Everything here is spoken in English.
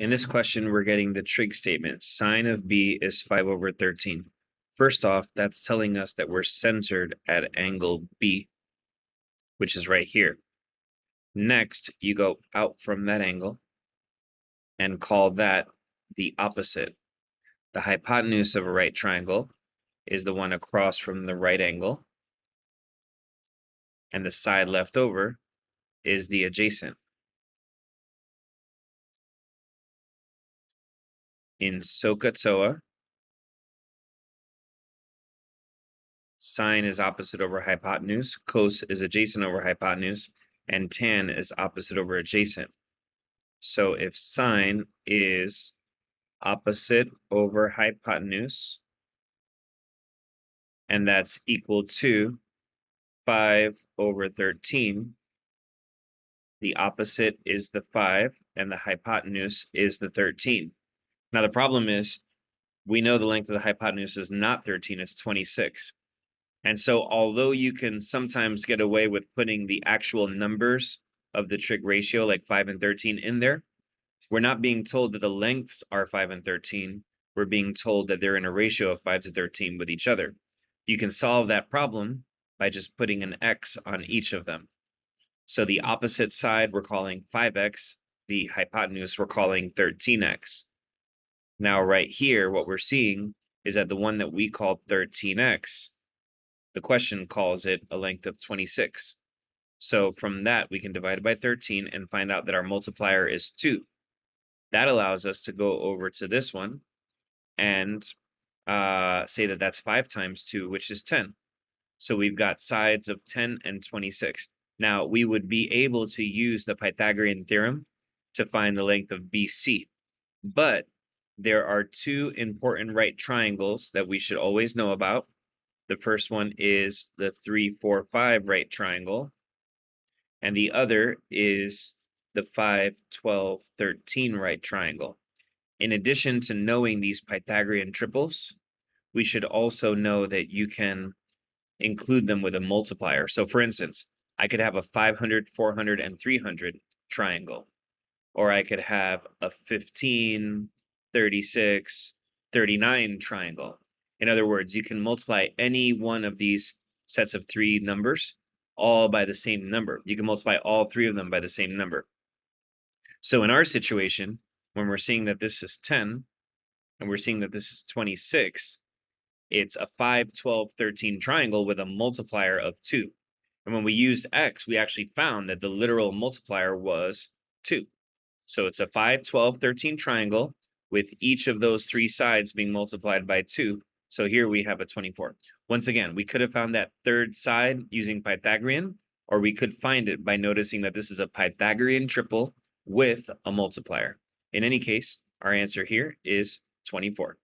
In this question, we're getting the trig statement. Sine of b is 5 over 13. First off, that's telling us that we're centered at angle B, which is right here. Next, you go out from that angle and call that the opposite. The hypotenuse of a right triangle is the one across from the right angle, and the side left over is the adjacent. In SOHCAHTOA, sine is opposite over hypotenuse, cos is adjacent over hypotenuse, and tan is opposite over adjacent. So if sine is opposite over hypotenuse, and that's equal to 5 over 13, the opposite is the 5, and the hypotenuse is the 13. Now the problem is, we know the length of the hypotenuse is not 13, it's 26. And so although you can sometimes get away with putting the actual numbers of the trig ratio, like 5 and 13, in there, we're not being told that the lengths are 5 and 13. We're being told that they're in a ratio of 5 to 13 with each other. You can solve that problem by just putting an x on each of them. So the opposite side we're calling 5x, the hypotenuse we're calling 13x. Now right here, what we're seeing is that the one that we called 13x, the question calls it a length of 26. So from that, we can divide it by 13 and find out that our multiplier is 2. That allows us to go over to this one and say that that's 5 times 2, which is 10. So we've got sides of 10 and 26. Now, we would be able to use the Pythagorean theorem to find the length of BC. But there are 2 important right triangles that we should always know about. The first one is the 3, 4, 5 right triangle, and the other is the 5, 12, 13 right triangle. In addition to knowing these Pythagorean triples, we should also know that you can include them with a multiplier. So for instance, I could have a 500, 400, and 300 triangle, or I could have a 15, 36, 39 triangle. In other words, you can multiply any one of these sets of 3 numbers all by the same number. You can multiply all 3 of them by the same number. So in our situation, when we're seeing that this is 10 and we're seeing that this is 26, it's a 5, 12, 13 triangle with a multiplier of 2. And when we used x, we actually found that the literal multiplier was 2. So it's a 5, 12, 13 triangle with each of those 3 sides being multiplied by 2. So here we have a 24. Once again, we could have found that third side using Pythagorean, or we could find it by noticing that this is a Pythagorean triple with a multiplier. In any case, our answer here is 24.